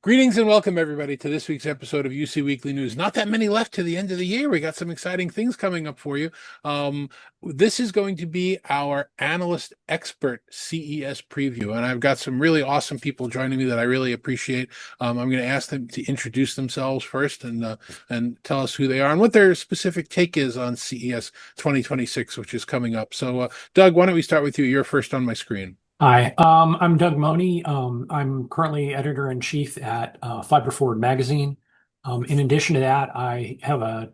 Greetings and welcome, everybody, to this week's episode of UC Weekly News. Not that many left to the end of the year. We got some exciting things coming up for you. This is going to be our analyst expert CES preview, and I've got some really awesome people joining me that I really appreciate. I'm going to ask them to introduce themselves first and tell us who they are and what their specific take is on CES 2026, which is coming up. So, Doug, why don't we start with you? You're first on my screen. Hi, I'm Doug Mohney. I'm currently editor-in-chief at Fiber Forward Magazine. In addition to that, I have a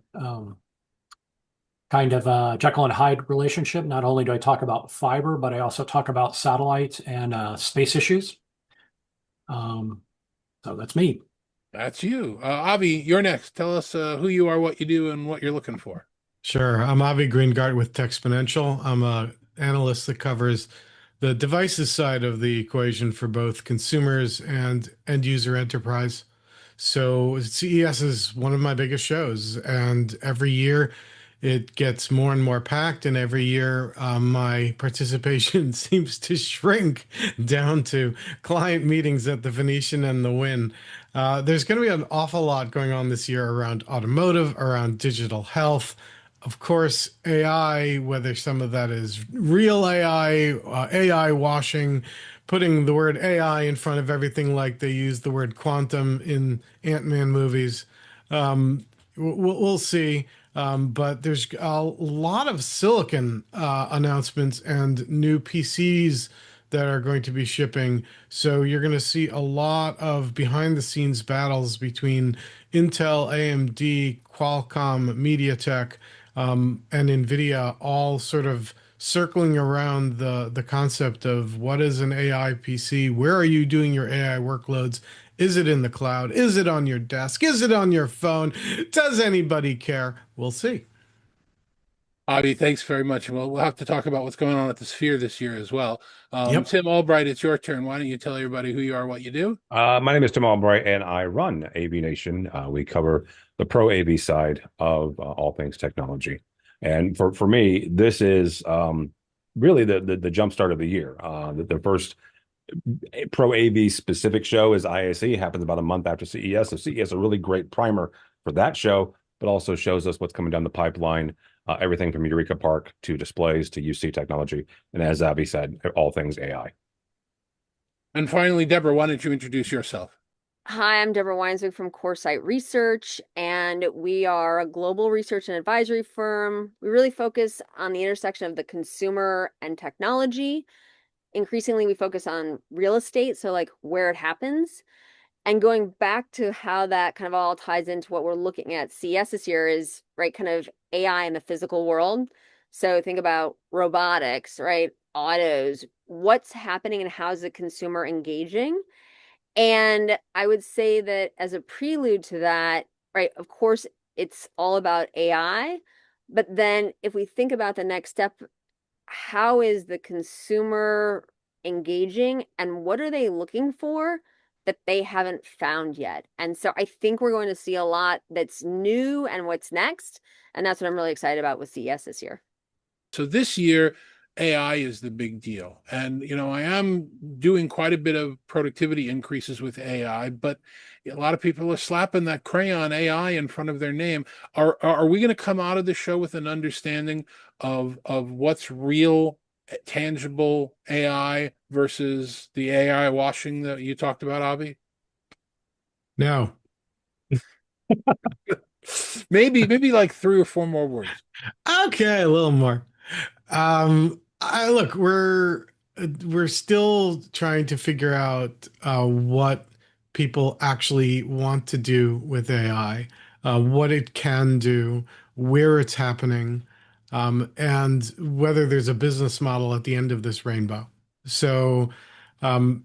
kind of a Jekyll and Hyde relationship. Not only do I talk about fiber, but I also talk about satellites and space issues. So that's me. That's you. Avi, you're next. Tell us who you are, what you do, and what you're looking for. Sure. I'm Avi Greengart with Techsponential. I'm a analyst that covers the devices side of the equation for both consumers and end user enterprise. So CES is one of my biggest shows, and every year it gets more and more packed, and every year my participation seems to shrink down to client meetings at the Venetian and the Wynn. There's going to be an awful lot going on this year around automotive, around digital health. Of course, AI, whether some of that is real AI, AI washing, putting the word AI in front of everything like they use the word quantum in Ant-Man movies. We'll see. But there's a lot of silicon announcements and new PCs that are going to be shipping. So you're going to see a lot of behind the scenes battles between Intel, AMD, Qualcomm, MediaTek, and NVIDIA, all sort of circling around the concept of what is an AI PC? Where are you doing your AI workloads? Is it in the cloud? Is it on your desk? Is it on your phone? Does anybody care? We'll see. Avi, thanks very much. We'll have to talk about what's going on at the Sphere this year as well. Yep. Tim Albright, it's your turn. Why don't you tell everybody who you are, what you do? My name is Tim Albright, and I run AV Nation. We cover the pro AV side of all things technology. And for me, this is really the jump start of the year. The first pro AV specific show is ISE. It happens about a month after CES. So CES is a really great primer for that show, but also shows us what's coming down the pipeline. Everything from Eureka Park to displays to UC technology. And as Abby said, all things AI. And finally, Deborah, why don't you introduce yourself? Hi, I'm Deborah Weinswig from CoreSite Research, and we are a global research and advisory firm. We really focus on the intersection of the consumer and technology. Increasingly, we focus on real estate, so like where it happens. And going back to how that kind of all ties into what we're looking at CES this year is, right, kind of AI in the physical world. So think about robotics, right? Autos, what's happening and how's the consumer engaging? And I would say that as a prelude to that, right, of course, it's all about AI. But then if we think about the next step, how is the consumer engaging and what are they looking for that they haven't found yet? And so I think we're going to see a lot that's new and what's next. And that's what I'm really excited about with CES this year. So this year, AI is the big deal. And, I am doing quite a bit of productivity increases with AI, but a lot of people are slapping that crayon AI in front of their name. Are we going to come out of the show with an understanding of what's real, tangible AI versus the AI washing that you talked about, Avi? No. Maybe like three or four more words. Okay, a little more. Look, we're still trying to figure out what people actually want to do with AI, what it can do, where it's happening, and whether there's a business model at the end of this rainbow. So, um,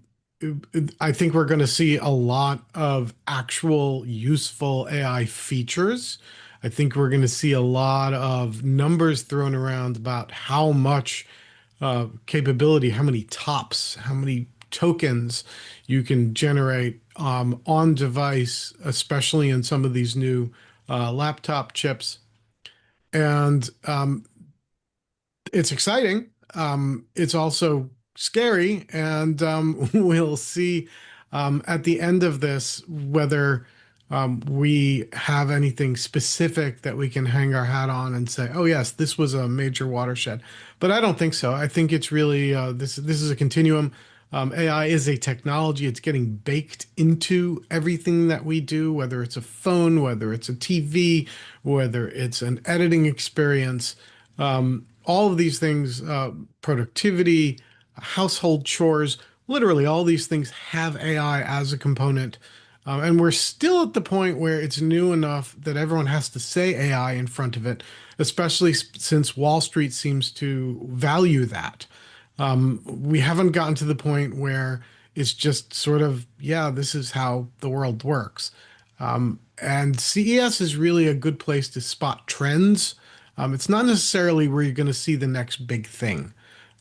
I think we're going to see a lot of actual useful AI features. I think we're going to see a lot of numbers thrown around about how much capability, how many tops, how many tokens you can generate on device, especially in some of these new laptop chips. And it's exciting. It's also scary, and we'll see At the end of this, whether we have anything specific that we can hang our hat on and say, oh yes, this was a major watershed. But I don't think so. I think it's really this is a continuum. AI is a technology. It's getting baked into everything that we do, whether it's a phone, whether it's a TV, whether it's an editing experience. All of these things, productivity, household chores, literally all these things have AI as a component. And we're still at the point where it's new enough that everyone has to say AI in front of it, especially since Wall Street seems to value that. We haven't gotten to the point where it's just sort of, yeah, this is how the world works. And CES is really a good place to spot trends. It's not necessarily where you're going to see the next big thing.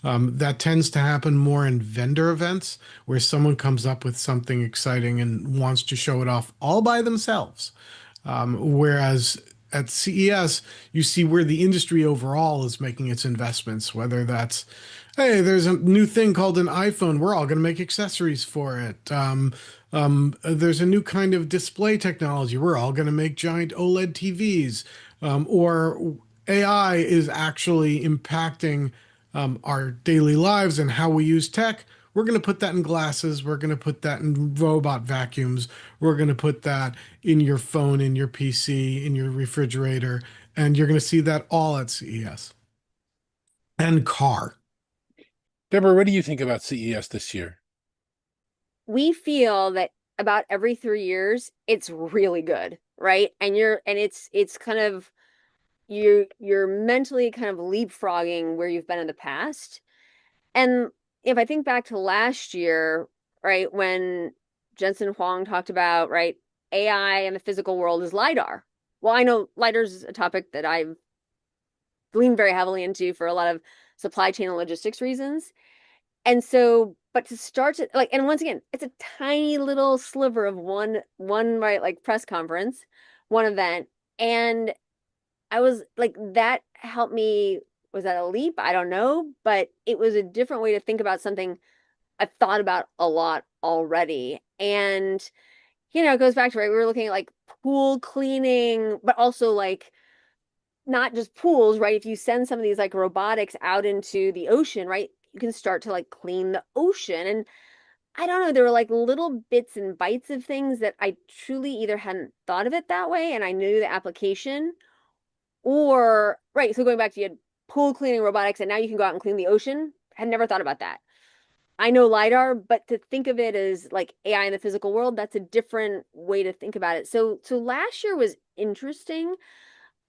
That tends to happen more in vendor events where someone comes up with something exciting and wants to show it off all by themselves. Whereas at CES, you see where the industry overall is making its investments, whether that's, hey, there's a new thing called an iPhone. We're all going to make accessories for it. There's a new kind of display technology. We're all going to make giant OLED TVs. Or AI is actually impacting our daily lives and how we use tech. We're going to put that in glasses. We're going to put that in robot vacuums. We're going to put that in your phone, in your PC, in your refrigerator. And you're going to see that all at CES. And car. Deborah, what do you think about CES this year? We feel that about every 3 years, it's really good, right? And it's kind of you're mentally kind of leapfrogging where you've been in the past. And if I think back to last year, right, when Jensen Huang talked about, right, AI in the physical world is LiDAR. Well, I know LiDAR is a topic that I've leaned very heavily into for a lot of supply chain and logistics reasons. And so, but to start to like, and once again, it's a tiny little sliver of one right, like press conference, one event. And I was like, that helped me. Was that a leap? I don't know, but it was a different way to think about something I've thought about a lot already. And, it goes back to, right, we were looking at like pool cleaning, but also like not just pools, right? If you send some of these like robotics out into the ocean, right, you can start to like clean the ocean. And I don't know, there were like little bits and bites of things that I truly either hadn't thought of it that way and I knew the application, or, right, so going back to you had pool cleaning robotics and now you can go out and clean the ocean. Had never thought about that. I know LiDAR, but to think of it as like AI in the physical world, that's a different way to think about it. So last year was interesting.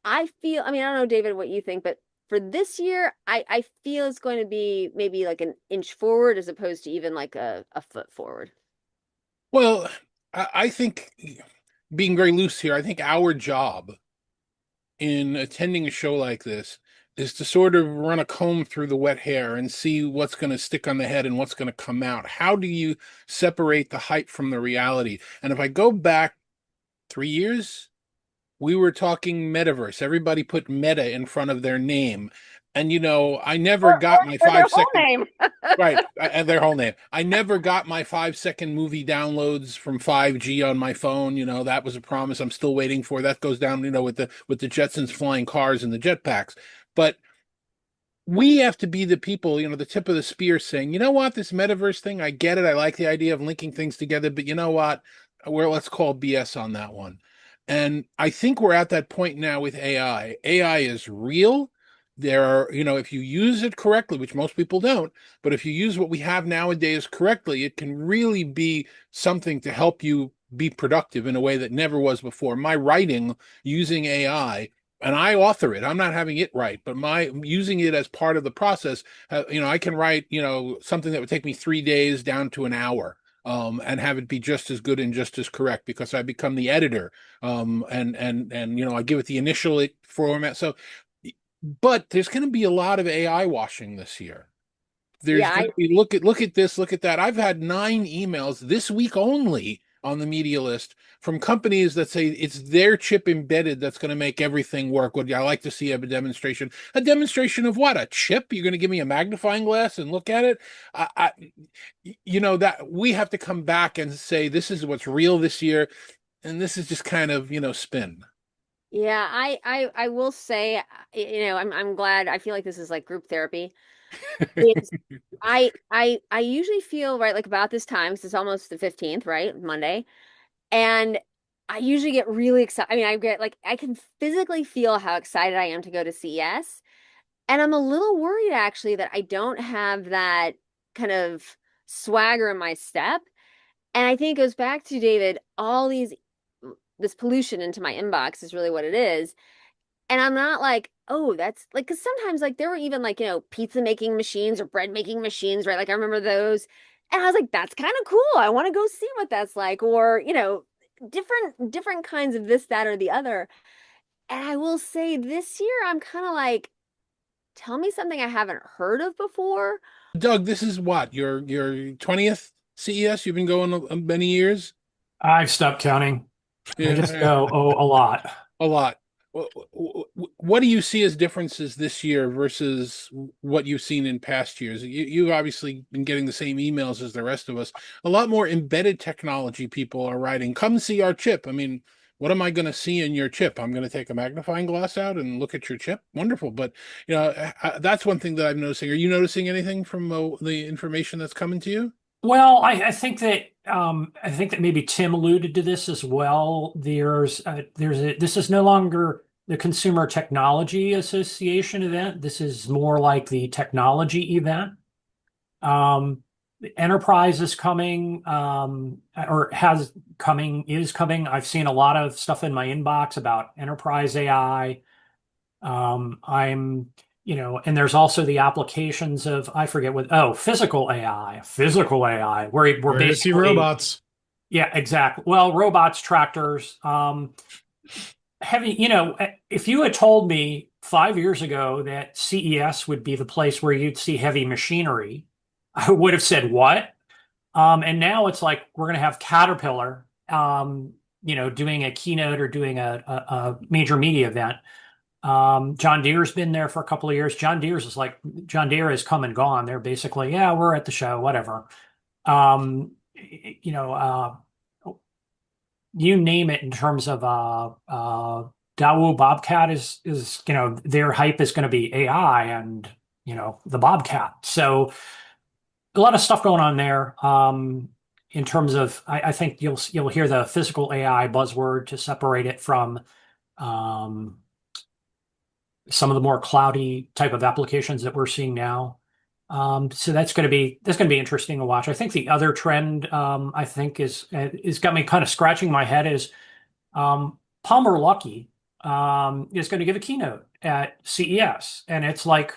I feel, I mean, I don't know, David, what you think, but for this year, I feel it's going to be maybe like an inch forward as opposed to even like a foot forward. Well, I think, being very loose here, I think our job in attending a show like this is to sort of run a comb through the wet hair and see what's going to stick on the head and what's going to come out. How do you separate the hype from the reality? And if I go back 3 years, we were talking metaverse. Everybody put meta in front of their name. And, I never got my Or their 5 whole second. name. Right, and their whole name. I never got my 5 second movie downloads from 5G on my phone. That was a promise I'm still waiting for. That goes down, with the Jetsons flying cars and the jetpacks. But we have to be the people, the tip of the spear saying, you know what, this metaverse thing, I get it. I like the idea of linking things together, but you know what? Let's call BS on that one. And I think we're at that point now with AI. AI is real. There are, if you use it correctly, which most people don't, but if you use what we have nowadays correctly, it can really be something to help you be productive in a way that never was before. My writing using AI, and I author it. I'm not having it write, but my using it as part of the process. I can write, something that would take me 3 days down to an hour, and have it be just as good and just as correct because I become the editor, and I give it the initial format. So, but there's going to be a lot of AI washing this year. There's Yeah, going to be look at this, look at that. I've had 9 emails this week only on the media list from companies that say it's their chip embedded that's going to make everything work. Would I like to see a demonstration? A demonstration of what? A chip? You're going to give me a magnifying glass and look at it? That we have to come back and say this is what's real this year, and this is just kind of spin. Yeah, I will say, I'm glad. I feel like this is like group therapy. It's I usually feel right like about this time because it's almost the 15th, right? Monday. And I usually get really excited. I mean, I get like I can physically feel how excited I am to go to CES. And I'm a little worried actually that I don't have that kind of swagger in my step. And I think it goes back to David, all this pollution into my inbox is really what it is. And I'm not like, oh, that's like, because sometimes like there were even like, pizza making machines or bread making machines, right? Like I remember those. And I was like, that's kind of cool. I want to go see what that's like. Or, different kinds of this, that, or the other. And I will say this year, I'm kind of like, tell me something I haven't heard of before. Doug, this is what your 20th CES. You've been going many years. I've stopped counting. I just Yeah, go, oh, a lot. a lot. What do you see as differences this year versus what you've seen in past years? You've obviously been getting the same emails as the rest of us. A lot more embedded technology people are writing, come see our chip. I mean, what am I going to see in your chip? I'm going to take a magnifying glass out and look at your chip. Wonderful. But, that's one thing that I'm noticing. Are you noticing anything from the information that's coming to you? Well, I think that maybe Tim alluded to this as well. This is no longer the Consumer Technology Association event. This is more like the technology event. Enterprise is coming, or is coming. I've seen a lot of stuff in my inbox about enterprise AI. And there's also the applications of, I forget physical AI, where we're Where to see basically, robots. yeah, exactly. Well, robots, tractors, heavy, if you had told me 5 years ago that CES would be the place where you'd see heavy machinery, I would have said, what? And now it's like we're going to have Caterpillar, doing a keynote or doing a major media event. John Deere's been there for a couple of years. John Deere has come and gone. They're basically, yeah, we're at the show, whatever. You name it in terms of Daewoo Bobcat is their hype is going to be AI and the Bobcat. So a lot of stuff going on there. In terms of, I think you'll hear the physical AI buzzword to separate it from some of the more cloudy type of applications that we're seeing now. So that's going to be interesting to watch. I think the other trend I think is got me kind of scratching my head is Palmer Luckey is going to give a keynote at CES, and it's like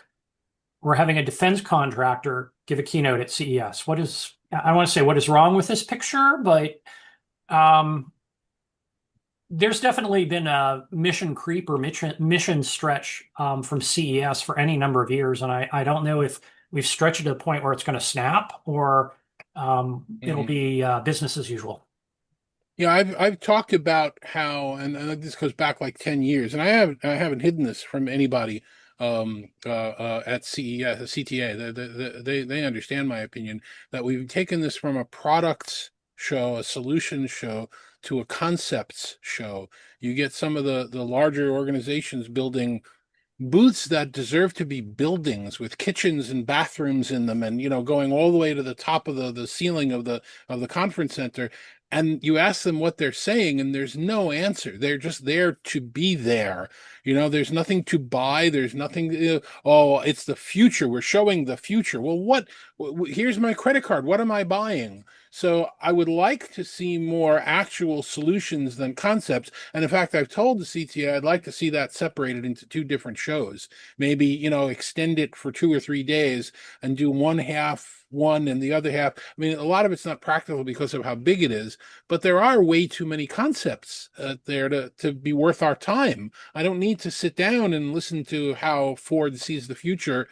we're having a defense contractor give a keynote at CES. I want to say what is wrong with this picture, but there's definitely been a mission creep or mission stretch from CES for any number of years, and I don't know if we've stretched it to the point where it's going to snap or it'll be business as usual. Yeah, I've talked about how, and this goes back like 10 years, and I haven't hidden this from anybody at CES, CTA. They understand my opinion that we've taken this from a products show, a solutions show, to a concepts show. You get some of the larger organizations building booths that deserve to be buildings with kitchens and bathrooms in them, and going all the way to the top of the ceiling of the conference center. And you ask them what they're saying, and there's no answer. They're just there to be there. There's nothing to buy. There's nothing. Oh, it's the future. We're showing the future. Well, what? Here's my credit card. What am I buying? So I would like to see more actual solutions than concepts. And in fact, I've told the CTA I'd like to see that separated into two different shows. Maybe, extend it for 2 or 3 days and do one half one and the other half. I mean, a lot of it's not practical because of how big it is, but there are way too many concepts there to be worth our time. I don't need to sit down and listen to how Ford sees the future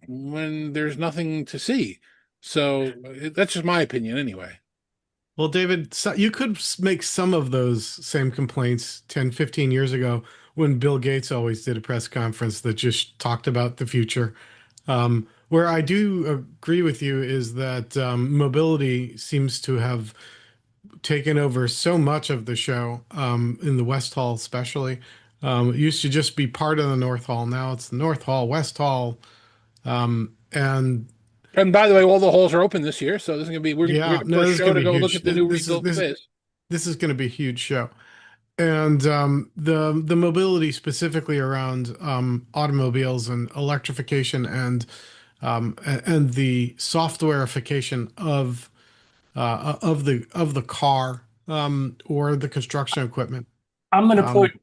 when there's nothing to see. So that's just my opinion anyway. Well, David, you could make some of those same complaints 10, 15 years ago when Bill Gates always did a press conference that just talked about the future. Where I do agree with you is that mobility seems to have taken over so much of the show, in the West Hall especially. It used to just be part of the North Hall. Now it's the North Hall, West Hall, and And by the way, all the halls are open this year, so this is going to be we're yeah, the no, first this is show going to to be go look huge. at the new This is rebuilt space. this is going to be a huge show. And the mobility specifically around automobiles and electrification and the softwareification of the car, or the construction equipment. I'm going to put Um,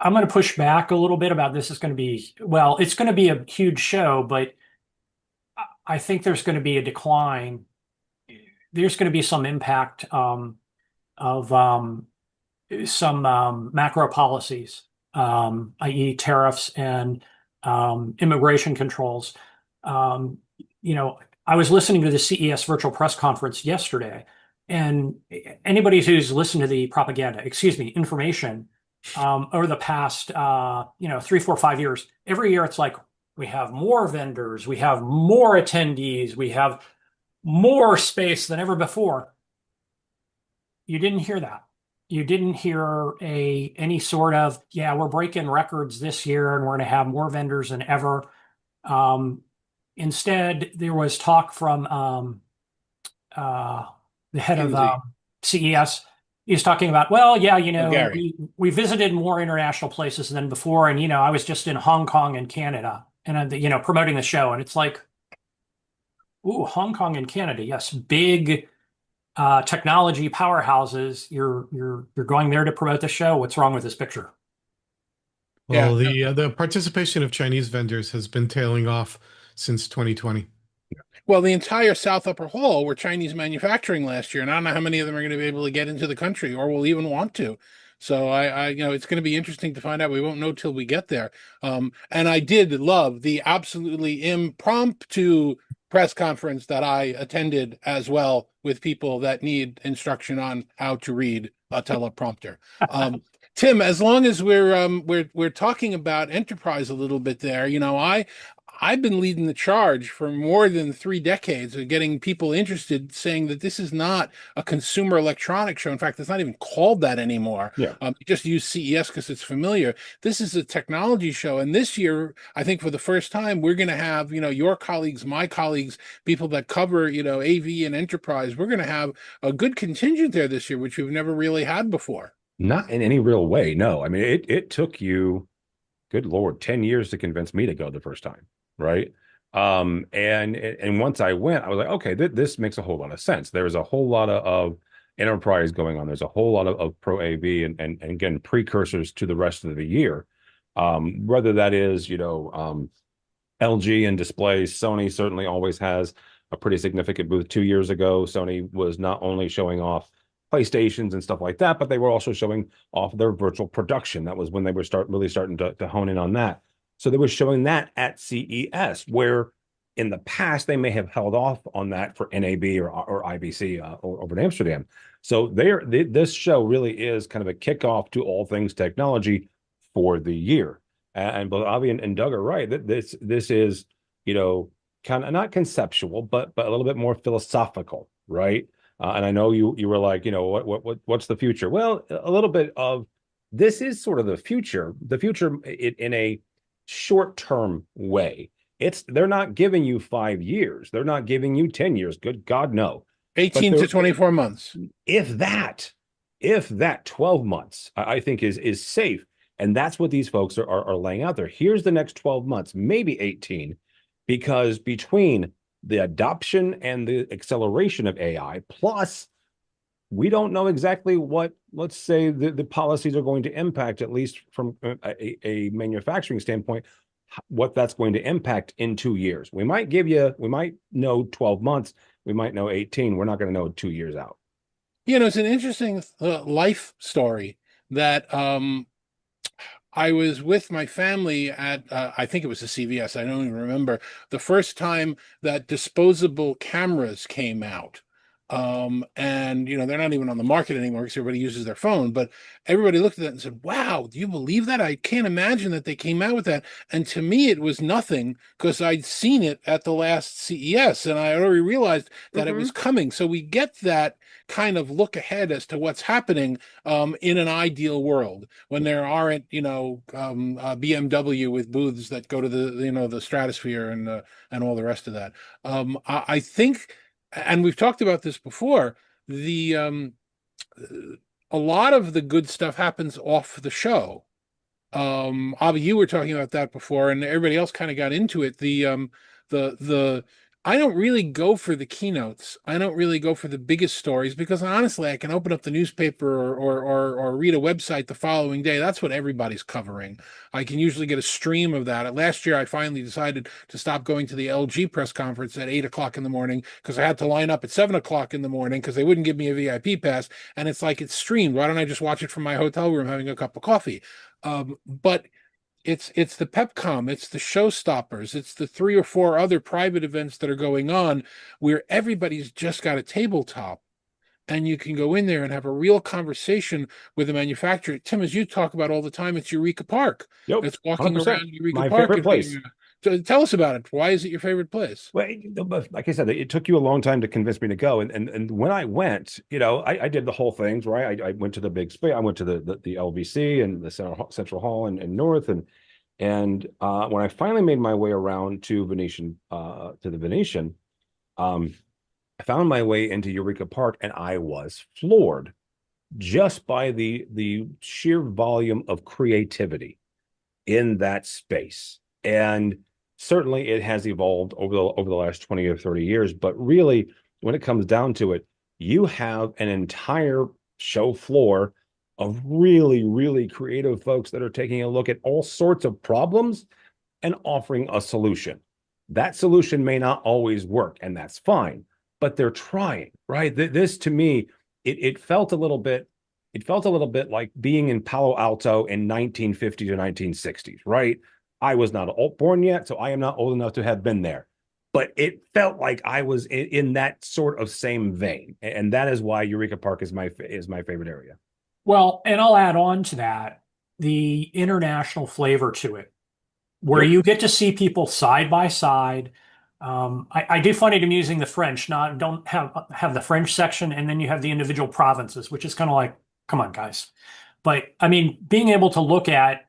I'm going to push back a little bit about this is going to be, well, it's going to be a huge show, but I think there's going to be a decline. There's going to be some impact of some macro policies, i.e., tariffs and immigration controls. Um, you know, I was listening to the CES virtual press conference yesterday, and anybody who's listened to the propaganda, excuse me, information over the past 3, 4, 5 years, every year it's like we have more vendors, we have more attendees, we have more space than ever before. You didn't hear that. You didn't hear any sort of, yeah, we're breaking records this year and we're going to have more vendors than ever. Um, Instead, there was talk from uh, the head of Kinsey. CES. He's talking about, well, yeah, Gary. we visited more international places than before, and I was just in Hong Kong and Canada, and promoting the show, and it's like, ooh, Hong Kong and Canada, yes, big technology powerhouses. You're going there to promote the show. What's wrong with this picture? Yeah. well, the participation of Chinese vendors has been tailing off since 2020. Well, the entire South Upper Hall were Chinese manufacturing last year, and I don't know how many of them are going to be able to get into the country or will even want to. So it's going to be interesting to find out. We won't know till we get there. And I did love the absolutely impromptu press conference that I attended as well with people that need instruction on how to read a teleprompter. Tim, as long as we're talking about enterprise a little bit there, I've been leading the charge for more than 3 decades of getting people interested, saying that this is not a consumer electronics show. In fact, it's not even called that anymore. Yeah. You just use CES because it's familiar. This is a technology show. And this year, I think for the first time, we're going to have, your colleagues, my colleagues, people that cover, AV and enterprise. We're going to have a good contingent there this year, which we've never really had before. Not in any real way. No, I mean, it took you, good Lord, 10 years to convince me to go the first time. Right. And once I went, I was like, okay, this makes a whole lot of sense. There's a whole lot of enterprise going on. There's a whole lot of pro AV and again, precursors to the rest of the year. Whether that is, LG and displays, Sony certainly always has a pretty significant booth. 2 years ago, Sony was not only showing off PlayStations and stuff like that, but they were also showing off their virtual production. That was when they were really starting to hone in on that. So they were showing that at CES, where in the past they may have held off on that for NAB or IBC over in Amsterdam. So this show really is kind of a kickoff to all things technology for the year. And both Avi and Doug are right that this is, kind of not conceptual, but a little bit more philosophical, right? And I know you were like, what's the future? Well, a little bit of this is sort of the future in a short-term way. They're not giving you 5 years. They're not giving you 10 years. Good God, no. 18 to 24 months. If that 12 months, I think is safe. And that's what these folks are laying out there. Here's the next 12 months, maybe 18, because between the adoption and the acceleration of AI, plus we don't know exactly what, let's say, the policies are going to impact, at least from a manufacturing standpoint, what that's going to impact in 2 years. We might know 12 months, we might know 18. We're not going to know 2 years out. It's an interesting life story that I was with my family at, I think it was a CVS. I don't even remember the first time that disposable cameras came out. And they're not even on the market anymore because everybody uses their phone. But everybody looked at that and said, "Wow, do you believe that? I can't imagine that they came out with that." And to me, it was nothing because I'd seen it at the last CES and I already realized that it was coming. So we get that kind of look ahead as to what's happening in an ideal world when there aren't, BMW with booths that go to the stratosphere and all the rest of that. I think, and we've talked about this before, the a lot of the good stuff happens off the show. Avi, you were talking about that before, and everybody else kind of got into it. The I don't really go for the keynotes. I don't really go for the biggest stories because honestly, I can open up the newspaper or read a website the following day. That's what everybody's covering. I can usually get a stream of that. Last year, I finally decided to stop going to the LG press conference at 8 o'clock in the morning because I had to line up at 7 o'clock in the morning because they wouldn't give me a VIP pass. And it's like it's streamed. Why don't I just watch it from my hotel room having a cup of coffee? But it's the PepCom, it's the showstoppers, it's the 3 or 4 other private events that are going on where everybody's just got a tabletop and you can go in there and have a real conversation with the manufacturer. Tim, as you talk about all the time, it's Eureka Park. Yep, It's walking 100%. around Eureka My Park favorite and place. so tell us about it. Why is it your favorite place? Well, like I said, it took you a long time to convince me to go, and when I went, I did the whole things right. I went to the big space. I went to the LVC and the Central Hall and North, and when I finally made my way around to the Venetian, I found my way into Eureka Park, and I was floored just by the sheer volume of creativity in that space. And certainly it has evolved over the last 20 or 30 years, but really when it comes down to it, you have an entire show floor of really, really creative folks that are taking a look at all sorts of problems and offering a solution. That solution may not always work, and that's fine, but they're trying, right? This to me, it felt a little bit like being in Palo Alto in 1950 to 1960s, right? I was not born yet, so I am not old enough to have been there. But it felt like I was in that sort of same vein. And that is why Eureka Park is my favorite area. Well, and I'll add on to that the international flavor to it, where you get to see people side by side. I do find it amusing the French don't have the French section, and then you have the individual provinces, which is kind of like, come on, guys. But I mean, being able to look at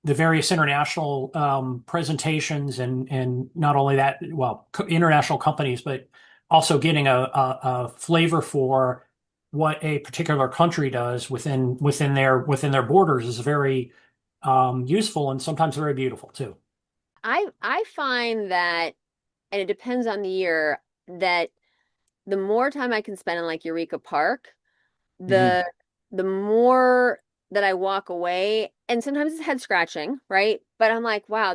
the various international presentations and not only that, well, international companies, but also getting a flavor for what a particular country does within their borders is very useful and sometimes very beautiful too. I find that, and it depends on the year, that the more time I can spend in like Eureka Park, the more that I walk away, and sometimes it's head scratching, right? But I'm like, wow,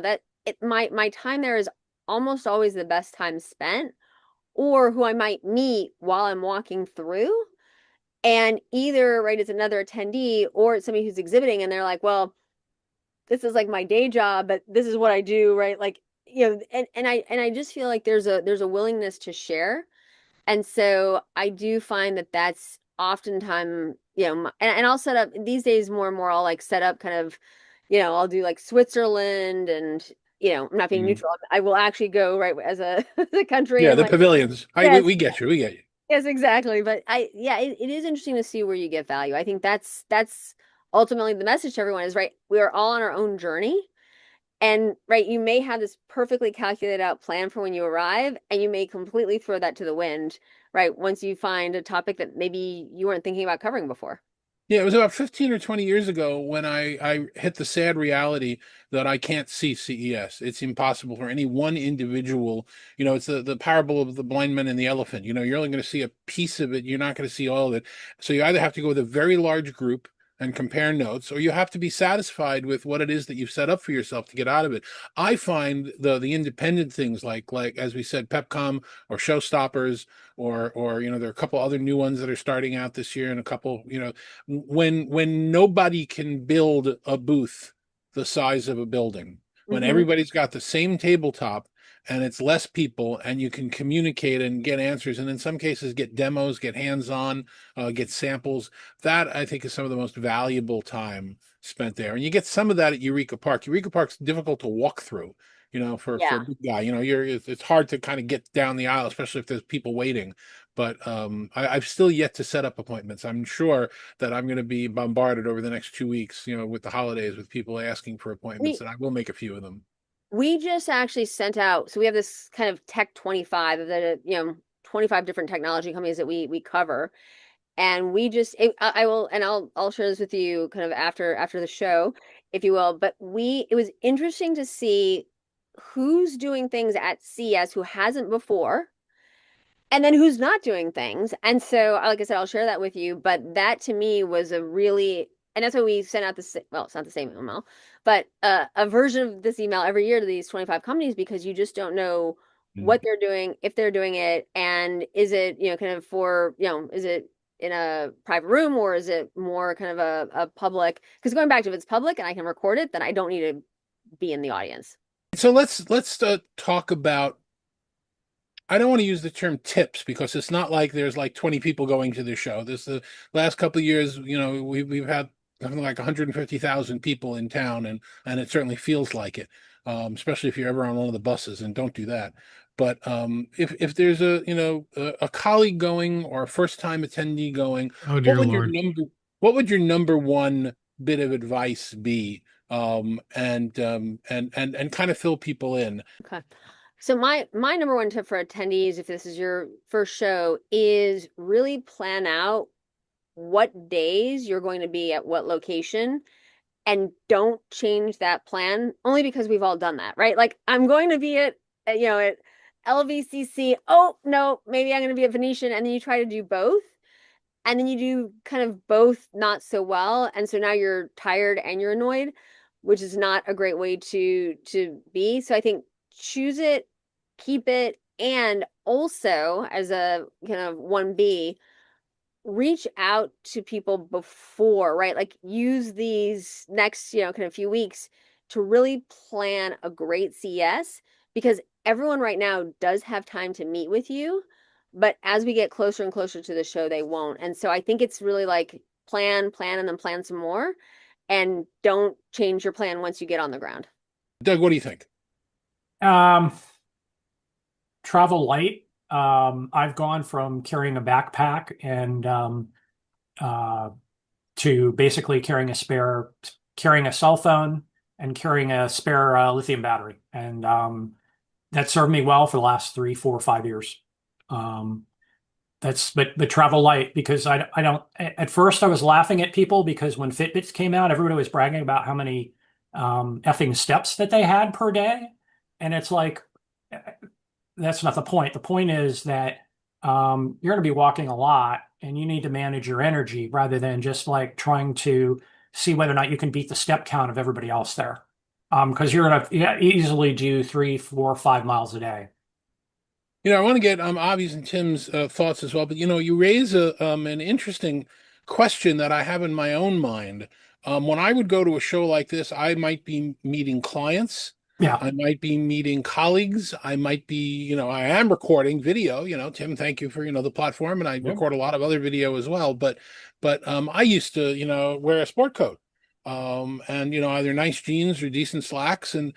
my time there is almost always the best time spent, or who I might meet while I'm walking through. And either, right, it's another attendee or it's somebody who's exhibiting and they're like, well, this is like my day job, but this is what I do, right? Like, and I just feel like there's a willingness to share. And so I do find that that's oftentimes, and I'll set up these days more and more, I'll like set up kind of, I'll do like Switzerland and, I'm not being neutral. I will actually go right as a, as a country. Yeah, and the like, pavilions. yes, We get you. We get you. yes, exactly. But it is interesting to see where you get value. I think that's ultimately the message to everyone is, right, we are all on our own journey. And right, you may have this perfectly calculated out plan for when you arrive, and you may completely throw that to the wind, right, once you find a topic that maybe you weren't thinking about covering before. Yeah, it was about 15 or 20 years ago when I hit the sad reality that I can't see CES. It's impossible for any one individual. It's the parable of the blind man and the elephant. You're only going to see a piece of it. You're not going to see all of it. So you either have to go with a very large group and compare notes, or you have to be satisfied with what it is that you've set up for yourself to get out of it. I find the independent things like as we said, PepCom or Showstoppers, or there are a couple other new ones that are starting out this year, and a couple, when nobody can build a booth the size of a building, when everybody's got the same tabletop and it's less people, and you can communicate and get answers, and in some cases get demos, get hands-on, get samples. That I think is some of the most valuable time spent there. And you get some of that at Eureka Park. Eureka Park's difficult to walk through, for a Yeah. big guy. It's hard to kind of get down the aisle, especially if there's people waiting. But I've still yet to set up appointments. I'm sure that I'm going to be bombarded over the next 2 weeks, with the holidays, with people asking for appointments, We and I will make a few of them. we just actually sent out, so we have this kind of Tech 25 of the 25 different technology companies that we cover. And we just I will, and I'll share this with you kind of after the show, if you will. But it was interesting to see who's doing things at CES who hasn't before, and then who's not doing things. And so, like I said, I'll share that with you. But that to me was a really, and that's why we sent out well, it's not the same email, but a version of this email every year to these 25 companies, because you just don't know what they're doing, if they're doing it, and is it, kind of for, is it in a private room, or is it more kind of a public? Because going back to, if it's public and I can record it, then I don't need to be in the audience. So let's talk about. I don't want to use the term tips, because it's not like there's like 20 people going to the show. The last couple of years, we've had something like 150,000 people in town, and it certainly feels like it, especially if you're ever on one of the buses, and don't do that. But if there's a colleague going, or a first time attendee going, Oh dear Lord. what would your number one bit of advice be, and kind of fill people in? Okay. So my number one tip for attendees, if this is your first show, is really plan out what days you're going to be at what location, and don't change that plan, only because we've all done that, right? Like, I'm going to be at LVCC. Oh, no, maybe I'm going to be at Venetian. And then you try to do both. And then you do kind of both not so well. And so now you're tired and you're annoyed, which is not a great way to be. So I think choose it, keep it, and also, as a kind of 1B, reach out to people before, right? Like, use these next, kind of few weeks to really plan a great CES, because everyone right now does have time to meet with you, but as we get closer and closer to the show, they won't. And so I think it's really like plan, and then plan some more, and don't change your plan once you get on the ground. Doug, what do you think? Travel light. I've gone from carrying a backpack and to basically carrying a cell phone and carrying a spare lithium battery, and that served me well for the last 3, 4, 5 years. But travel light, because I don't. At first, I was laughing at people, because when Fitbits came out, everybody was bragging about how many effing steps that they had per day, and it's like, that's not the point. The point is that you're going to be walking a lot, and you need to manage your energy rather than just like trying to see whether or not you can beat the step count of everybody else there. Because you're going to easily do 3, 4, 5 miles a day. I want to get Avi's and Tim's thoughts as well, but you raise an interesting question that I have in my own mind. When I would go to a show like this, I might be meeting clients. Yeah. I might be meeting colleagues. I might be, I am recording video. Tim, thank you for the platform, and I record a lot of other video as well. But I used to wear a sport coat, and either nice jeans or decent slacks, and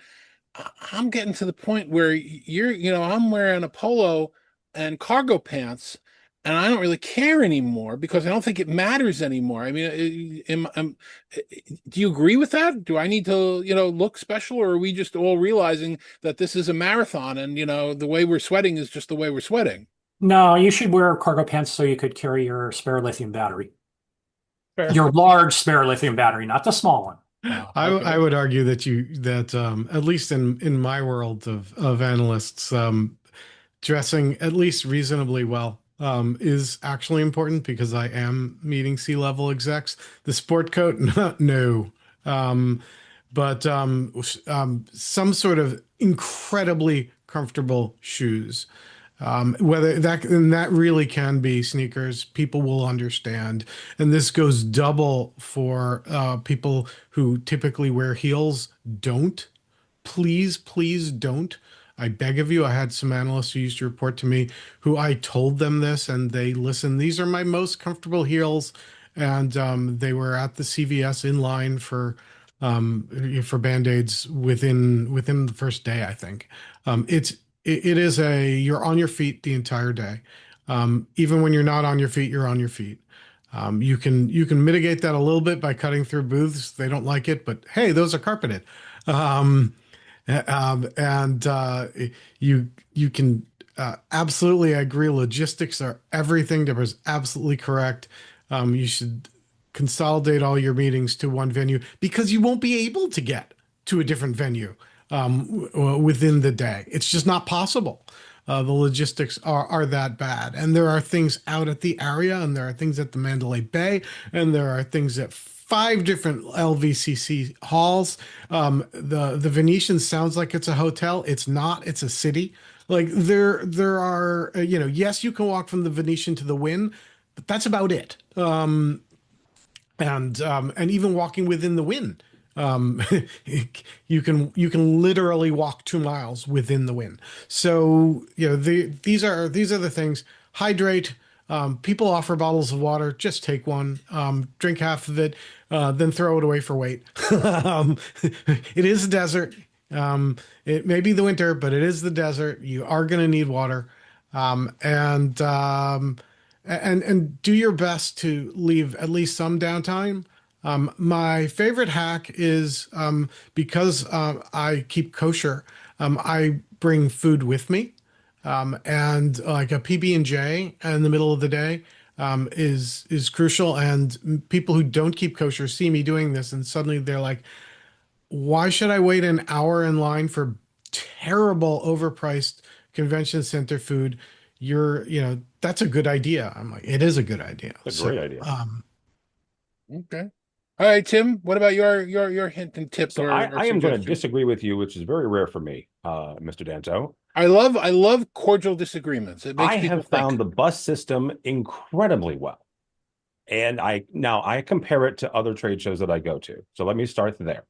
I'm getting to the point where I'm wearing a polo and cargo pants, and I don't really care anymore, because I don't think it matters anymore. I mean, do you agree with that? Do I need to, look special, or are we just all realizing that this is a marathon, and, the way we're sweating is just the way we're sweating? No, you should wear cargo pants so you could carry your spare lithium battery. Fair. Your large spare lithium battery, not the small one. I would argue that at least in my world of analysts, dressing at least reasonably well is actually important, because I am meeting C-level execs. The sport coat, no. But some sort of incredibly comfortable shoes. Whether that really can be sneakers, people will understand. And this goes double for people who typically wear heels. Don't. Please don't. I beg of you. I had some analysts who used to report to me who I told them this, and they listened. These are my most comfortable heels, and they were at the CVS in line for Band-Aids within the first day, I think. It is you're on your feet the entire day. Even when you're not on your feet, you're on your feet. You can mitigate that a little bit by cutting through booths. They don't like it, but hey, those are carpeted. Um, and you can absolutely agree. Logistics are everything. Deborah's absolutely correct. You should consolidate all your meetings to one venue because you won't be able to get to a different venue within the day. It's just not possible. The logistics are that bad. And there are things out at the area, and there are things at the Mandalay Bay, and there are things at 5 different LVCC halls. The Venetian sounds like it's a hotel. It's not. It's a city. Like there are, yes, you can walk from the Venetian to the Wynn, but that's about it. And even walking within the Wynn, um, you can literally walk 2 miles within the Wynn. So these are the things. Hydrate. People offer bottles of water. Just take one. Drink half of it, then throw it away for weight. It is a desert. It may be the winter, but it is the desert. You are going to need water, and do your best to leave at least some downtime. My favorite hack is because I keep kosher. I bring food with me, and like a PB&J in the middle of the day is crucial. And people who don't keep kosher see me doing this, and suddenly they're like, "Why should I wait an hour in line for terrible, overpriced convention center food? That's a good idea." I'm like, it is a good idea. It's a great idea. Okay. All right, Tim, what about your hint and tip So or I am going to suggestion? disagree with you, which is very rare for me, Mr. Danto. I love cordial disagreements. It makes I people have found think. the bus system incredibly well. And I compare it to other trade shows that I go to. So let me start there.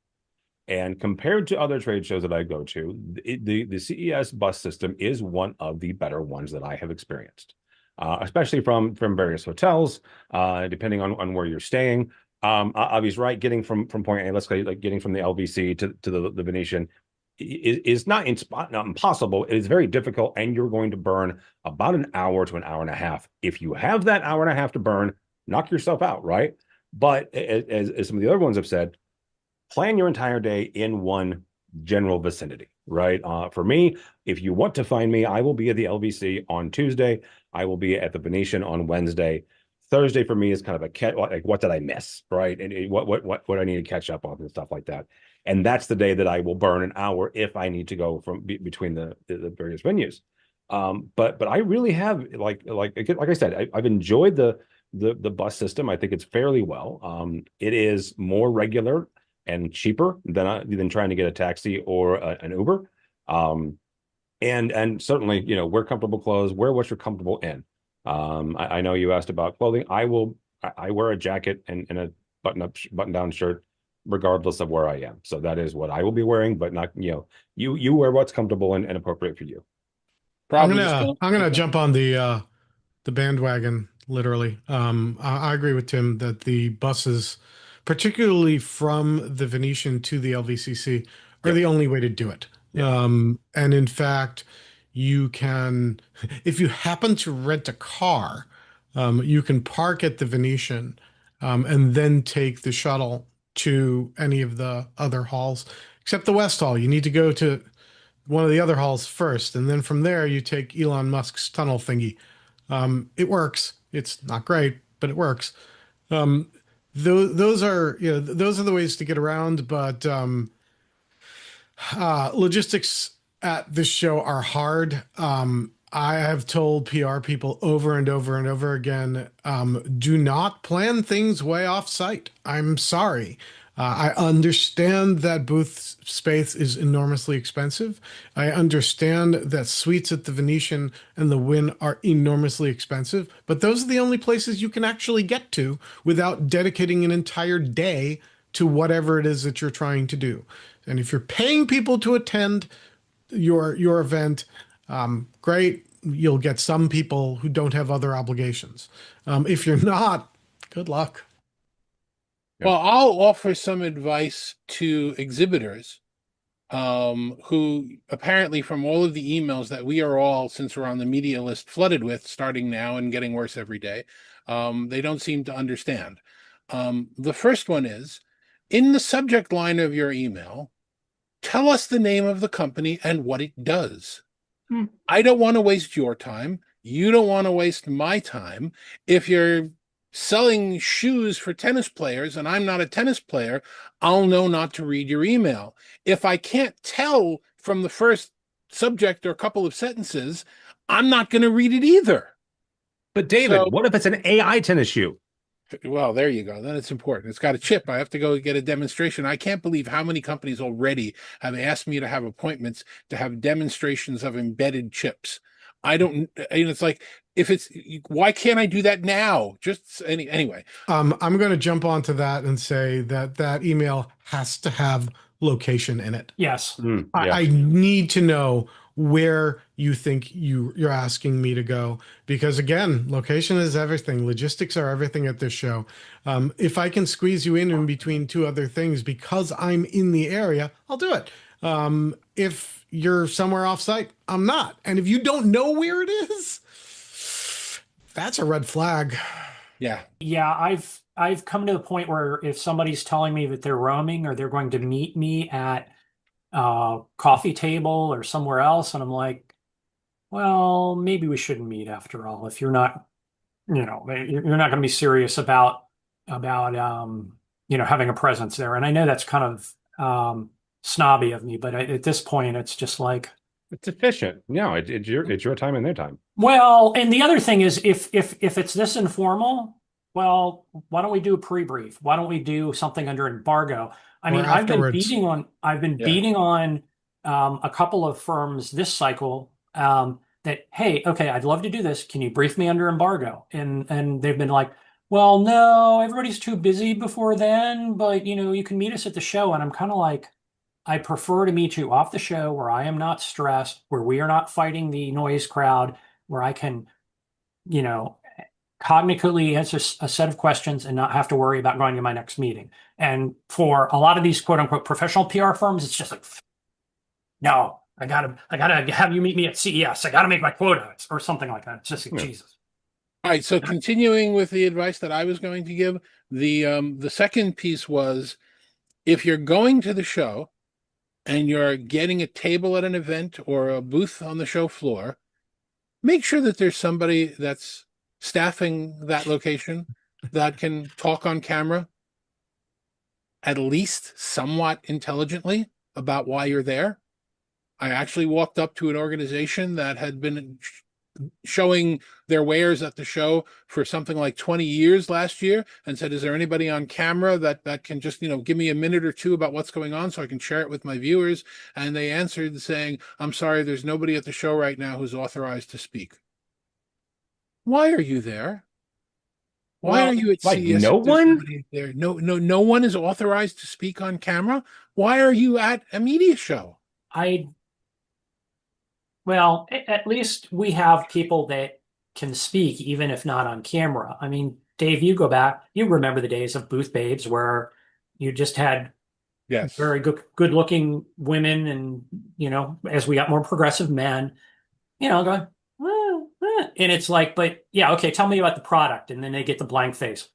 And compared to other trade shows that I go to, the CES bus system is one of the better ones that I have experienced, especially from various hotels, depending on where you're staying. Obviously, right, getting from point A, let's say like getting from the LVC to the Venetian is not impossible. It is very difficult, and you're going to burn about an hour to an hour and a half. If you have that hour and a half to burn, knock yourself out, right? But as some of the other ones have said, plan your entire day in one general vicinity, right? For me, if you want to find me, I will be at the LVC on Tuesday. I will be at the Venetian on Wednesday. Thursday for me is kind of like what did I miss, right? And what I need to catch up on and stuff like that. And that's the day that I will burn an hour if I need to go from between the various venues. But I really have like I said, I've enjoyed the bus system. I think it's fairly well. It is more regular and cheaper than trying to get a taxi or an Uber. And certainly, wear comfortable clothes, wear what you're comfortable in. I know you asked about clothing. I wear a jacket and a button down shirt, regardless of where I am. So that is what I will be wearing, but not, you wear what's comfortable and appropriate for you. I'm gonna jump on the bandwagon, literally. I agree with Tim that the buses, particularly from the Venetian to the LVCC, are the only way to do it. And in fact, you can, if you happen to rent a car, you can park at the Venetian, and then take the shuttle to any of the other halls, except the West Hall. You need to go to one of the other halls first, and then from there you take Elon Musk's tunnel thingy. It works. It's not great, but it works. Those are the ways to get around, but logistics at this show are hard. I have told PR people over and over and over again, do not plan things way off site. I'm sorry. I understand that booth space is enormously expensive. I understand that suites at the Venetian and the Wynn are enormously expensive, but those are the only places you can actually get to without dedicating an entire day to whatever it is that you're trying to do. And if you're paying people to attend, your event, great. You'll get some people who don't have other obligations. If you're not, good luck. Well, I'll offer some advice to exhibitors who apparently from all of the emails that we are all, since we're on the media list, flooded with starting now and getting worse every day, they don't seem to understand. The first one is, in the subject line of your email, tell us the name of the company and what it does. I don't want to waste your time. You don't want to waste my time. If you're selling shoes for tennis players and I'm not a tennis player, I'll know not to read your email. If I can't tell from the first subject or a couple of sentences, I'm not going to read it either. But David, what if it's an AI tennis shoe? Well, there you go. Then it's important. It's got a chip. I have to go get a demonstration. I can't believe how many companies already have asked me to have appointments to have demonstrations of embedded chips. I don't, it's like, why can't I do that now? Just anyway. I'm going to jump onto that and say that email has to have location in it. Yes. Yes. I need to know where you think you're asking me to go, because again, location is everything. Logistics are everything at this show. If I can squeeze you in between two other things because I'm in the area, I'll do it. If you're somewhere off site, I'm not. And if you don't know where it is, that's a red flag. Yeah. Yeah, I've come to the point where if somebody's telling me that they're roaming or they're going to meet me at a coffee table or somewhere else, and I'm like, well, maybe we shouldn't meet after all. If you're not, you're not going to be serious about having a presence there. And I know that's kind of snobby of me, but at this point, it's just like, it's efficient. No, it's your time and their time. Well, and the other thing is, if it's this informal, well, why don't we do a pre-brief? Why don't we do something under embargo? I mean, I've been beating on a couple of firms this cycle that, hey, okay, I'd love to do this. Can you brief me under embargo? And they've been like, well, no, everybody's too busy before then, but you can meet us at the show. And I'm kind of like, I prefer to meet you off the show where I am not stressed, where we are not fighting the noise crowd, where I can, cognitively answer a set of questions and not have to worry about going to my next meeting. And for a lot of these quote unquote professional PR firms, it's just like, no, I gotta have you meet me at CES. I gotta make my quota or something like that. It's just like, Jesus. All right. So continuing with the advice that I was going to give, the second piece was, if you're going to the show and you're getting a table at an event or a booth on the show floor, make sure that there's somebody that's staffing that location that can talk on camera at least somewhat intelligently about why you're there. I actually walked up to an organization that had been showing their wares at the show for something like 20 years last year and said, is there anybody on camera that can just, give me a minute or two about what's going on so I can share it with my viewers? And they answered saying, I'm sorry, there's nobody at the show right now who's authorized to speak. Why are you there? Why are you at CES? No one there? No one is authorized to speak on camera. Why are you at a media show? Well, at least we have people that can speak, even if not on camera. I mean, Dave, you go back, you remember the days of booth babes where you just had very good-looking women, and as we got more progressive men, going, and it's like, but yeah, okay, tell me about the product, and then they get the blank face.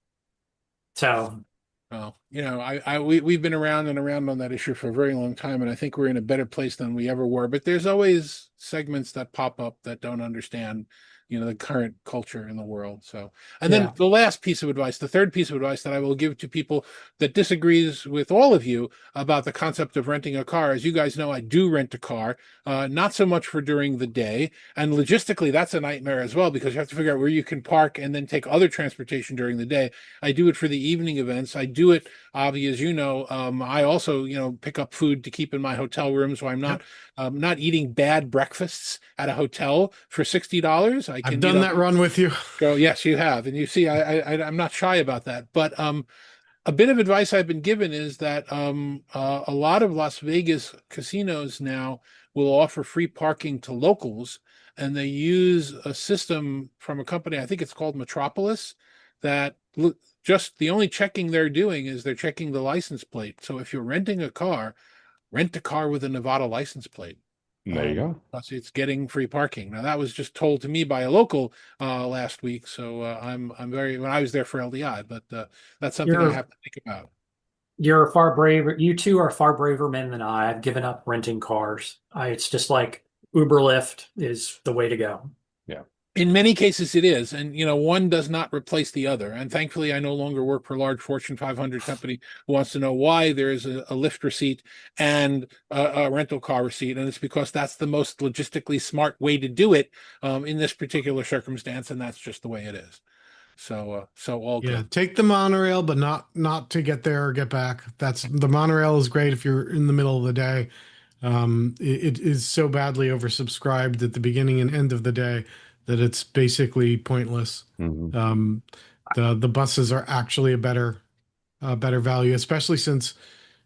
So. Well, we've been around and around on that issue for a very long time, and I think we're in a better place than we ever were. But there's always segments that pop up that don't understand, the current culture in the world. So, and then the last piece of advice, the third piece of advice that I will give to people that disagrees with all of you about the concept of renting a car. As you guys know, I do rent a car, not so much for during the day. And logistically, that's a nightmare as well, because you have to figure out where you can park and then take other transportation during the day. I do it for the evening events. I do it, Avi, as you know. I also, pick up food to keep in my hotel room, so I'm not eating bad breakfasts at a hotel for $60. I've done that run with you. Go, yes, you have, and you see, I'm not shy about that. But A bit of advice I've been given is that a lot of Las Vegas casinos now will offer free parking to locals, and they use a system from a company, I think it's called Metropolis, that just the only checking they're doing is they're checking the license plate. So if you're renting a car, rent a car with a Nevada license plate. There you go. Plus it's getting free parking. Now that was just told to me by a local last week, so I'm very when I was there for LDI, but that's something I have to think about. You're far braver. You two are far braver men than I. I've given up renting cars. It's just like Uber Lyft is the way to go. Yeah. In many cases it is, and one does not replace the other. And thankfully I no longer work for a large Fortune 500 company who wants to know why there is a Lyft receipt and a rental car receipt, and it's because that's the most logistically smart way to do it in this particular circumstance, and that's just the way it is. So all Yeah, good. take the monorail, but not to get there or get back. The monorail is great if you're in the middle of the day. It is so badly oversubscribed at the beginning and end of the day that it's basically pointless. Mhm. The buses are actually a better value, especially since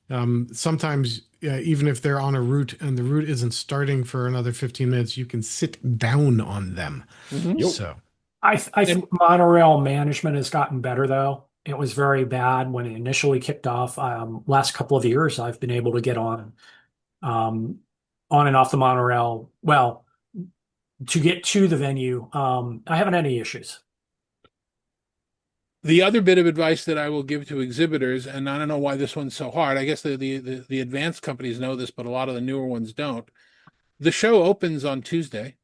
sometimes even if they're on a route and the route isn't starting for another 15 minutes, you can sit down on them. Mhm. So I think monorail management has gotten better though. It was very bad when it initially kicked off. Last couple of years, I've been able to get on and off the monorail. Well, to get to the venue, I haven't had any issues. The other bit of advice that I will give to exhibitors, and I don't know why this one's so hard. I guess the advanced companies know this, but a lot of the newer ones don't. The show opens on Tuesday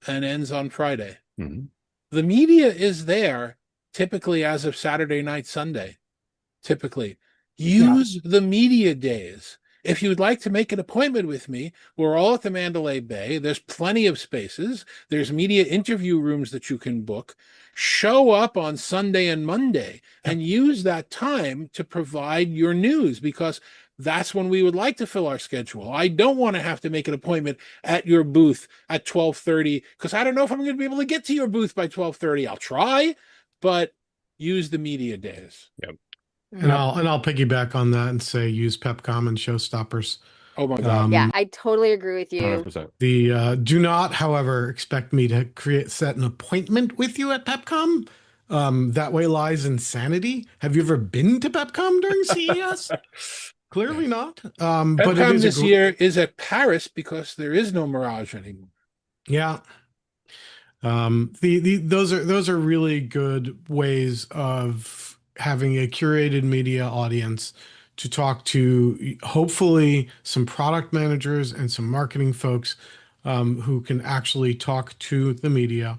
and ends on Friday. Mhm. The media is there typically as of Saturday night, Sunday. Typically, use the media days. If you would like to make an appointment with me, we're all at the Mandalay Bay. There's plenty of spaces. There's media interview rooms that you can book. Show up on Sunday and Monday and use that time to provide your news, because that's when we would like to fill our schedule. I don't want to have to make an appointment at your booth at 12:30 because I don't know if I'm going to be able to get to your booth by 12:30. I'll try, but use the media days. Yep. and I'll piggyback on that and say use Pepcom and Showstoppers. Oh my God. Yeah, I totally agree with you. 100%. The do not, however, expect me to set an appointment with you at Pepcom. That way lies insanity. Have you ever been to Pepcom during CES? Clearly not. But it Pepcom is this year is at Paris because there is no Mirage anymore. Yeah. Those are really good ways of having a curated media audience to talk to, hopefully some product managers and some marketing folks who can actually talk to the media.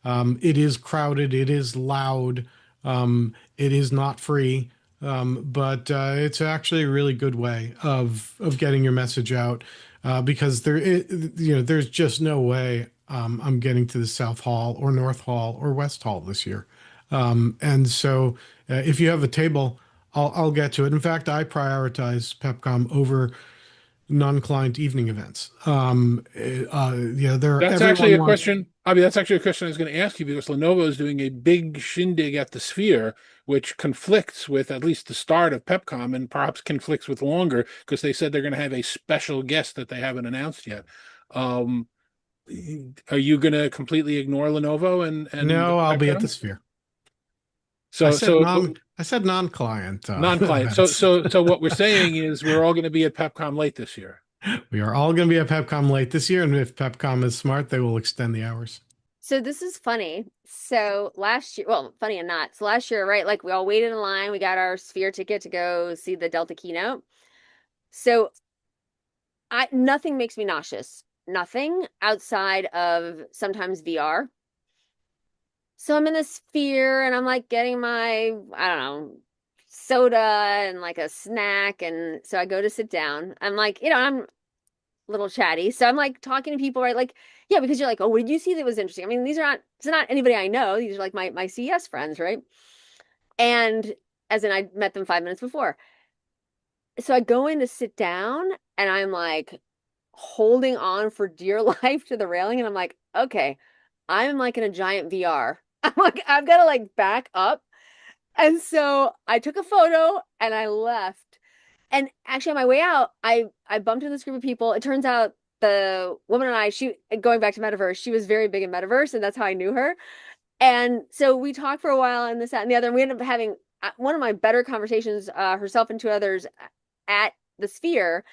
It is crowded, it is loud, it is not free, but it's actually a really good way of getting your message out because there's just no way I'm getting to the South Hall or North Hall or West Hall this year. And so if you have a table, I'll get to it. In fact, I prioritize Pepcom over non-client evening events. That's actually a question. I mean, that's actually a question I was going to ask you, because Lenovo is doing a big shindig at the Sphere, which conflicts with at least the start of Pepcom, and perhaps conflicts with longer, because they said they're going to have a special guest that they haven't announced yet. Are you going to completely ignore Lenovo and No, I'll be at Pepcom? the Sphere. So I said non-client. Non-client. So what we're saying is we're all going to be at Pepcom late this year. We are all going to be at Pepcom late this year, and if Pepcom is smart, they will extend the hours. So this is funny. So last year, well, funny and not. So last year, right? Like we all waited in line. We got our Sphere ticket to go see the Delta keynote. So nothing makes me nauseous. Nothing outside of sometimes VR. So I'm in the Sphere and I'm like getting my, I don't know, soda and like a snack. And so I go to sit down. I'm like, I'm a little chatty. So I'm like talking to people, right? Like, yeah, because you're like, oh, what did you see that was interesting? I mean, it's not anybody I know. These are like my CES friends, right? And as in I met them 5 minutes before. So I go in to sit down and I'm like holding on for dear life to the railing. And I'm like, okay, I'm like in a giant VR. I'm like, I've got to like back up And so I took a photo and I left. And actually on my way out, I bumped into this group of people. It turns out the woman and I, she going back to Metaverse, she was very big in Metaverse, and that's how I knew her. And so we talked for a while and this, that, and the other. And we ended up having one of my better conversations, herself and two others at the Sphere.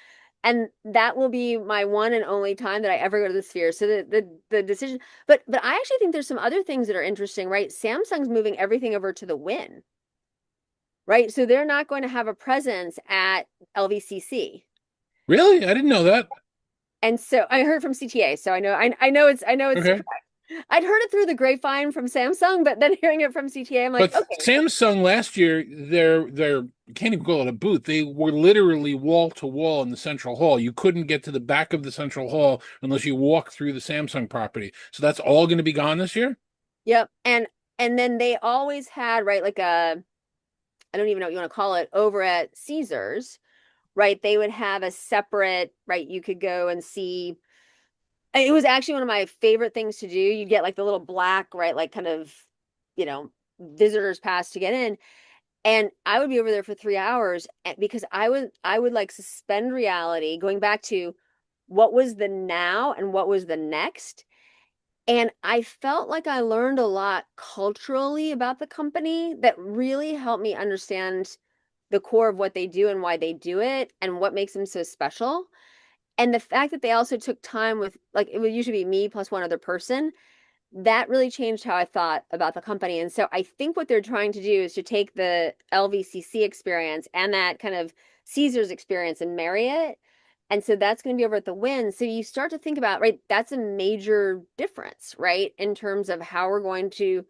And that will be my one and only time that I ever go to the Sphere. So the decision, but I actually think there's some other things that are interesting, right? Samsung's moving everything over to the Win, right? So they're not going to have a presence at LVCC. Really? I didn't know that. And so I heard from CTA. So I know it's Okay. correct. I'd heard it through the grapevine from Samsung, but then hearing it from CTA, I'm like, But okay. Samsung last year, their you can't even call it a booth. They were literally wall to wall in the central hall. You couldn't get to the back of the central hall unless you walked through the Samsung property. So that's all going to be gone this year? Yep. And then they always had, right, like I don't even know what you want to call it, over at Caesars, right? They would have a separate, right, you could go and see. It was actually one of my favorite things to do. You get like the little black, right, like kind of, you know, visitors pass to get in. And I would be over there for 3 hours because I would like suspend reality, going back to what was the now and what was the next. And I felt like I learned a lot culturally about the company that really helped me understand the core of what they do and why they do it and what makes them so special. And the fact that they also took time with, like, it would usually be me plus one other person, that really changed how I thought about the company. And so I think what they're trying to do is to take the LVCC experience and that kind of Caesars experience and marry it. And so that's going to be over at the Win. So you start to think about, right, that's a major difference, right, in terms of how we're going to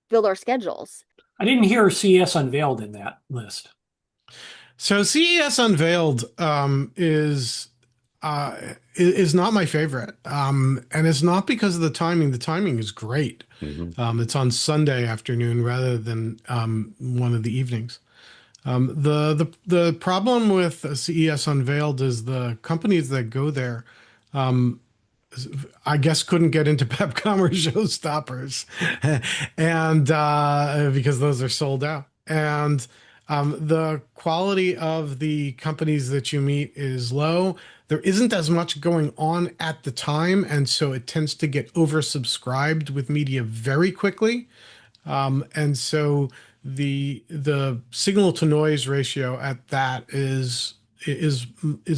build our schedules. I didn't hear CES unveiled in that list. So CES Unveiled is not my favorite, and it's not because of the timing. The timing is great. It's on Sunday afternoon rather than one of the evenings. The problem with CES Unveiled is the companies that go there, I guess, couldn't get into Pepcom or Showstoppers, and because those are sold out. And the quality of the companies that you meet is low. There isn't as much going on at the time, and so it tends to get oversubscribed with media very quickly. And so the signal to noise ratio at that is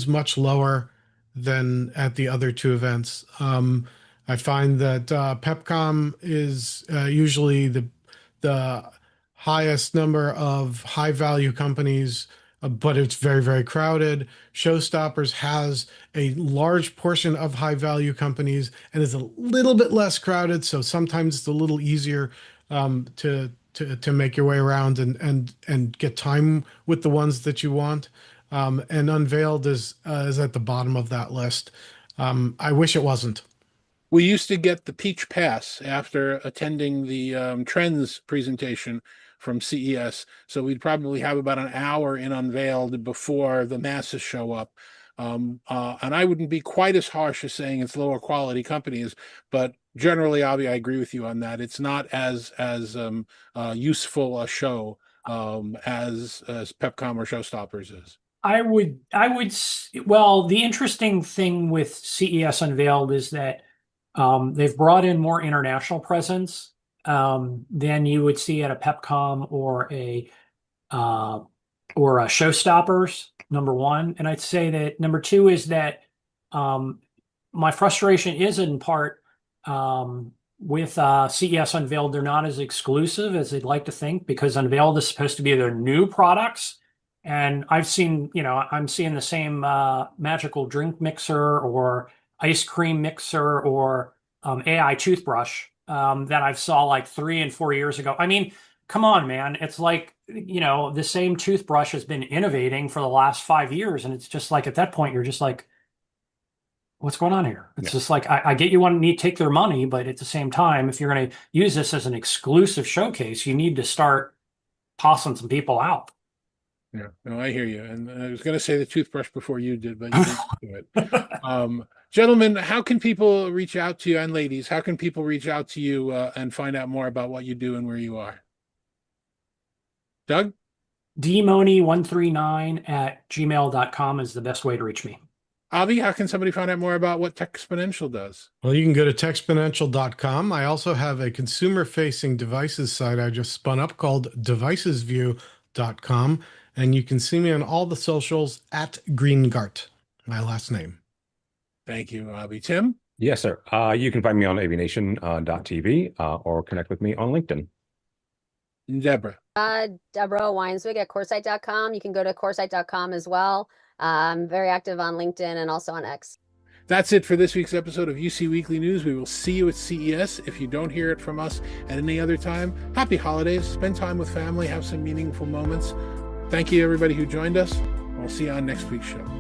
much lower than at the other two events. I find that Pepcom is usually the highest number of high value companies, but it's very, very crowded. Showstoppers has a large portion of high value companies and is a little bit less crowded, so sometimes it's a little easier to make your way around and get time with the ones that you want. And Unveiled is at the bottom of that list. I wish it wasn't. We used to get the Peach Pass after attending the Trends presentation from CES. So we'd probably have about an hour in Unveiled before the masses show up. And I wouldn't be quite as harsh as saying it's lower quality companies, but generally, Avi, I agree with you on that. It's not as useful a show as Pepcom or Showstoppers is. Well, the interesting thing with CES Unveiled is that they've brought in more international presence than you would see at a Pepcom or a Showstoppers, number one. And I'd say that number two is that my frustration is in part with CES Unveiled. They're not as exclusive as they'd like to think because Unveiled is supposed to be their new products. And I'm seeing the same magical drink mixer or ice cream mixer or AI toothbrush that I saw like 3 and 4 years ago. I mean, come on, man. It's like, the same toothbrush has been innovating for the last 5 years. And it's just like, at that point, you're just like, what's going on here? It's just like, I get you want to need to take their money, but at the same time, if you're going to use this as an exclusive showcase, you need to start tossing some people out. Yeah, no, I hear you. And I was going to say the toothbrush before you did, but you didn't do it. Gentlemen, how can people reach out to you, and ladies, how can people reach out to you and find out more about what you do and where you are? Doug? dmohney139@gmail.com is the best way to reach me. Avi, how can somebody find out more about what Techsponential does? Well, you can go to techsponential.com. I also have a consumer-facing devices site I just spun up called devicesview.com. And you can see me on all the socials at Greengart, my last name. Thank you, Avi. Tim? Yes, sir. You can find me on aviation.tv or connect with me on LinkedIn. Deborah? Deborah Weinswig at coresight.com. You can go to coresight.com as well. I'm very active on LinkedIn and also on X. That's it for this week's episode of UC Weekly News. We will see you at CES. If you don't hear it from us at any other time, happy holidays. Spend time with family. Have some meaningful moments. Thank you, everybody who joined us. We'll see you on next week's show.